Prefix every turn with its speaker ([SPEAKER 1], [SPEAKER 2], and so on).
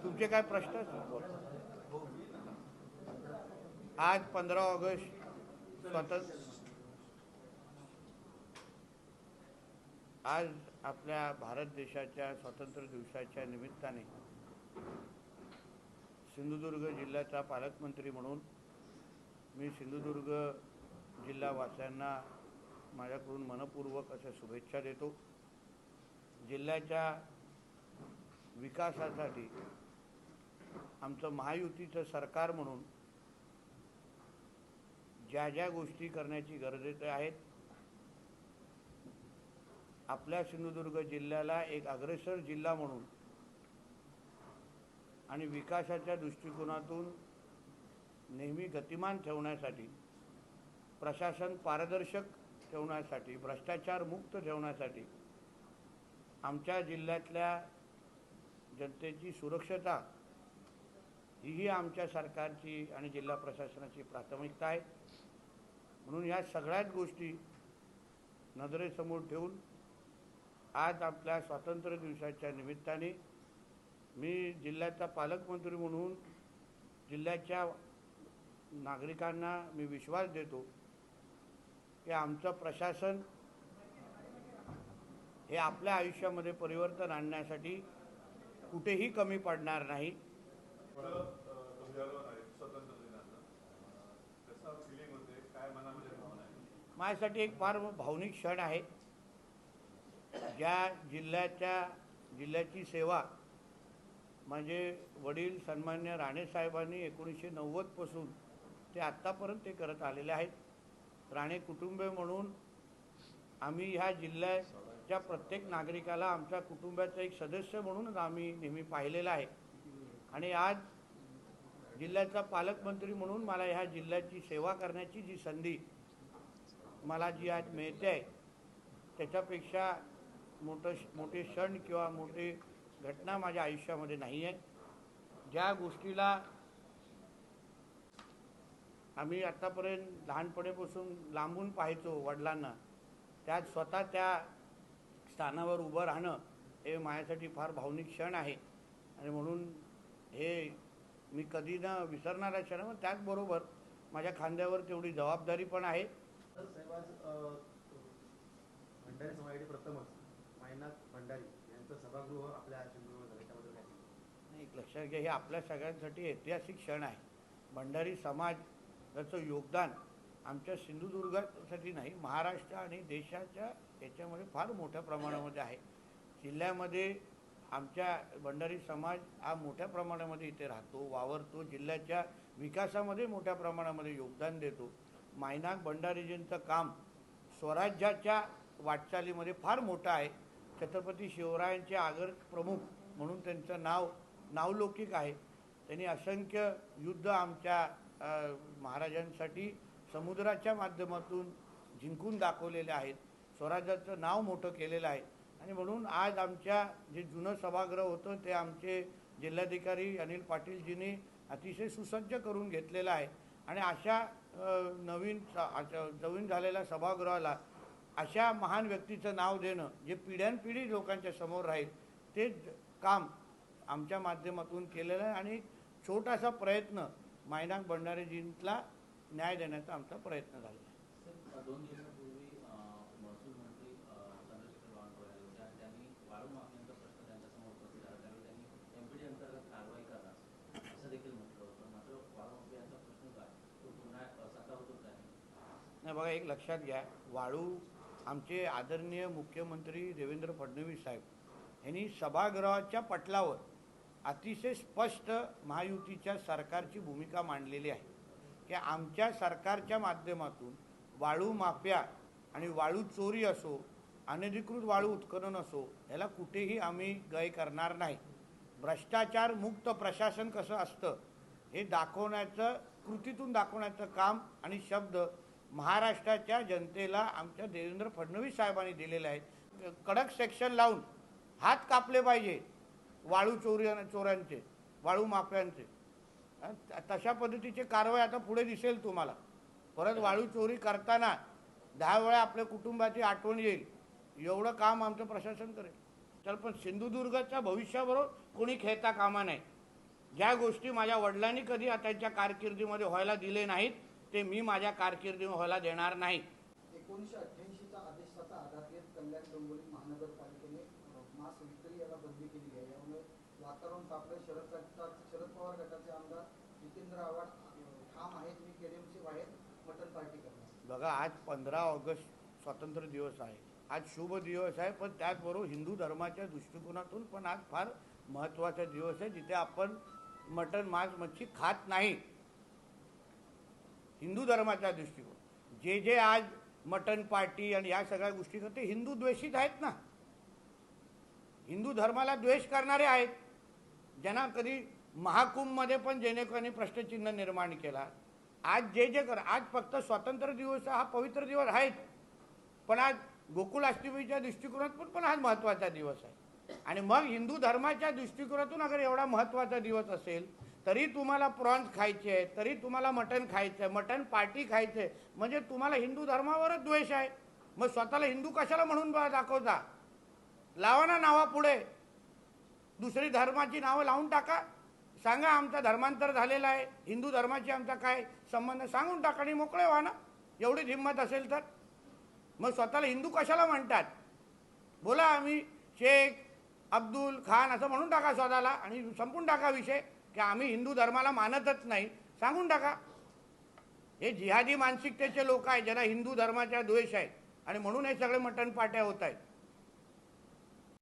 [SPEAKER 1] तुमचे काय प्रश्न असतील? आज 15 ऑगस्ट स्वातंत्र्य आज आपल्या भारत देशाच्या स्वातंत्र्य दिवसाच्या निमित्ताने सिंधुदुर्ग जिल्ह्याचा पालकमंत्री म्हणून मी सिंधुदुर्ग जिल्हावासियांना माझ्याकडून मनपूर्वक अशा शुभेच्छा देतो। जिल्ह्याच्या विकासासाठी आमचं महायुतीचं सरकार म्हणून ज्या ज्या गोष्टी करण्याची गरजेचे आहेत, आपल्या सिंधुदुर्ग जिल्ह्याला एक अग्रेसर जिल्हा म्हणून आणि विकासाच्या दृष्टिकोनातून नेहमी गतिमान ठेवण्यासाठी, प्रशासन पारदर्शक ठेवण्यासाठी, भ्रष्टाचार मुक्त ठेवण्यासाठी आमच्या जिल्ह्यातल्या जनतेची सुरक्षता ही आमच्या सरकारची आणि जिल्हा प्रशासनाची प्राथमिकता आहे। म्हणून या सगळ्याच गोष्टी नजरेसमोर ठेवून आज आपल्या स्वातंत्र्य दिवसाच्या निमित्ताने मी जिल्ह्याचा पालकमंत्री म्हणून जिल्ह्याच्या नागरिकांना मी विश्वास देतो की आमचं प्रशासन हे आपल्या आयुष्यामध्ये परिवर्तन आणण्यासाठी कुठेही कमी पडणार नाही। माझ्यासाठी एक फार भावनिक क्षण आहे। ज्या जिल्ह्याची सेवा म्हणजे वडील सन्मान्य राणे साहेबांनी 1990 पासून ते आत्तापर्यंत ते करत आलेले आहेत। राणे कुटुंबीय म्हणून आम्ही ह्या जिल्ह्याच्या प्रत्येक नागरिकाला आमच्या कुटुंबाचा एक सदस्य म्हणूनच आम्ही नेहमी पाहिलेला आहे। आणि आज जिल्ह्याचा पालकमंत्री म्हणून मला ह्या जिल्ह्याची सेवा करण्याची जी संधी मला जी आज मिळते आहे, त्याच्यापेक्षा मोठे क्षण किंवा मोठी घटना माझ्या आयुष्यामध्ये नाही आहे। ज्या गोष्टीला आम्ही आतापर्यंत लहानपणीपासून लांबून पाहायचो वडिलांना, त्यात स्वतः त्या स्थानावर उभं राहणं हे माझ्यासाठी फार भावनिक क्षण आहे। आणि म्हणून हे मी कधी न विसरणारा क्षण आहे। त्याचबरोबर माझ्या खांद्यावर तेवढी जबाबदारी पण आहे।
[SPEAKER 2] भंडारी समाजाचे प्रथमच मायनाक भंडारी यांचं सभागृह आपल्या सिंधुदुर्ग झालं, त्याबद्दल काय सांगू?
[SPEAKER 1] एक लक्षात घ्या, हे आपल्या सगळ्यांसाठी ऐतिहासिक क्षण आहे। भंडारी समाजाचं योगदान आमच्या सिंधुदुर्गासाठी नाही, महाराष्ट्र आणि देशाच्या याच्यामध्ये फार मोठ्या प्रमाणामध्ये आहे। जिल्ह्यामध्ये आमच्या भंडारी समाज हा मोठ्या प्रमाणामध्ये इथे राहतो, वावरतो, जिल्ह्याच्या विकासामध्ये मोठ्या प्रमाणामध्ये योगदान देतो। मायनाक भंडारीजींचं काम स्वराज्याच्या वाटचालीमध्ये फार मोठं आहे। छत्रपती शिवरायांचे आगर प्रमुख म्हणून त्यांचं नावलौकिक आहे। त्यांनी असंख्य युद्ध आमच्या महाराजांसाठी समुद्राच्या माध्यमातून जिंकून दाखवलेले आहेत, स्वराज्याचं नाव मोठं केलेलं आहे। आणि म्हणून आज आमच्या जे जुनं सभागृह होतं ते आमचे जिल्हाधिकारी अनिल पाटीलजींनी अतिशय सुसज्ज करून घेतलेलं आहे। आणि अशा नवीन झालेल्या सभागृहाला अशा महान व्यक्तीचं नाव देणं जे पिढ्यानपिढी लोकांच्या समोर राहील, ते काम आमच्या माध्यमातून केलेलं आहे। आणि छोटासा प्रयत्न मायनाक भंडारीजींना न्याय देण्याचा आमचा प्रयत्न झाला आहे।
[SPEAKER 3] 2 दिवसांपूर्वी महसूल मंत्री चंद्रशेखर बावनकुळे त्यांनी वाळू माफियांचा प्रश्न त्यांच्यासमोर उपस्थित झाला, त्यावेळी त्यांनी एमपीडी अंतर्गत कारवाई करा असं देखील म्हटलं होतं। मात्र वाळू माफियांचा प्रश्न काय तो पुन्हा साकार होतो काय?
[SPEAKER 1] नाही बघा, एक लक्षात घ्या, वाळू आमचे आदरणीय मुख्यमंत्री देवेंद्र फडणवीस साहेब यांनी सभागृहाच्या पटलावर अतिशय स्पष्ट महायुतीच्या सरकारची भूमिका मांडलेली आहे की आमच्या सरकारच्या माध्यमातून वाळू माफिया आणि वाळू चोरी असो, अनधिकृत वाळू उत्खनन असो, याला कुठेही आम्ही गय करणार नाही। भ्रष्टाचार मुक्त प्रशासन कसं असतं हे दाखवण्याचं, कृतीतून दाखवण्याचं काम आणि शब्द महाराष्ट्राच्या जनतेला आमच्या देवेंद्र फडणवीस साहेबांनी दिलेले आहेत। कडक सेक्शन लावून हात कापले पाहिजे वाळू चोऱ्यांचे, वाळू माफियांचे। तशा पद्धतीची कारवाई आता पुढे दिसेल तुम्हाला। परत वाळू चोरी करताना 10 वेळा आपल्या कुटुंबाची आठवण येईल एवढं काम आमचं प्रशासन करेल। तर पण सिंधुदुर्गाच्या भविष्याबरोबर कोणी खेळता कामा नाही। ज्या गोष्टी माझ्या वडिलांनी कधी त्यांच्या कारकिर्दीमध्ये व्हायला दिले नाहीत ते मी माझ्या कारकिर्दीमध्ये व्हायला देणार नाही.
[SPEAKER 4] 1988चा आदेशाचा आधार घेत कल्याण डोंबिवली महानगरपालिकेने मांस विक्री याला बंदी केली आहे. यामुळे वातावरण तापलं. शरद पवार गटाचे आमदार जितेंद्र आव्हाड ठाम आहेत, मी केडीएमसी बाहेर मटन पार्टी करणार.
[SPEAKER 1] बघा, आज 15 ऑगस्ट स्वातंत्र्य दिवस आहे. आज शुभ दिवस आहे, पण त्याचबरोबर हिंदू धर्माच्या दृष्टिकोनातून पण आज फार महत्त्वाचा दिवस आहे, जिथे आपण मटन मांस मच्छी खात नाही. हिंदू धर्माच्या दृष्टिकोन जे आज मटन पार्टी आणि या सगळ्या गोष्टी करते हिंदू द्वेषित आहेत ना. हिंदू धर्माला द्वेष करणारे आहेत. ज्यांना कधी महाकुंभमध्ये पण जेणेकरून प्रश्नचिन्ह निर्माण केला. आज जे कर, आज फक्त स्वातंत्र्य दिवस हा पवित्र दिवस आहेच, पण आज गोकुळाष्टमीच्या दृष्टिकोनातून पण आज महत्त्वाचा दिवस आहे. आणि मग हिंदू धर्माच्या दृष्टिकोनातून अगर एवढा महत्त्वाचा दिवस असेल तरी तुम्हाला प्रॉन्स खायचे आहे, तरी तुम्हाला मटण खायचं आहे, मटण पार्टी खायचं आहे, म्हणजे तुम्हाला हिंदू धर्मावरच द्वेष आहे. मग स्वतःला हिंदू कशाला म्हणून दाखवता? लावा ना नावापुढे दुसरी धर्माची नावं लावून टाका. सांगा आमचा धर्मांतर झालेला आहे, हिंदू धर्माची आमचा काय संबंध सांगून टाका आणि मोकळे व्हा ना. एवढीच हिंमत असेल तर मग स्वतःला हिंदू कशाला म्हणतात? बोला आम्ही शेख अब्दुल खान असं म्हणून टाका स्वतःला आणि संपून टाका विषय की आम्ही हिंदू धर्माला मानतच नाही, सांगून टाका. हे जिहादी मानसिकतेचे लोक आहेत ज्यांना हिंदू धर्माचा द्वेष आहे आणि म्हणून हे सगळे मटण पाट्या होत आहेत.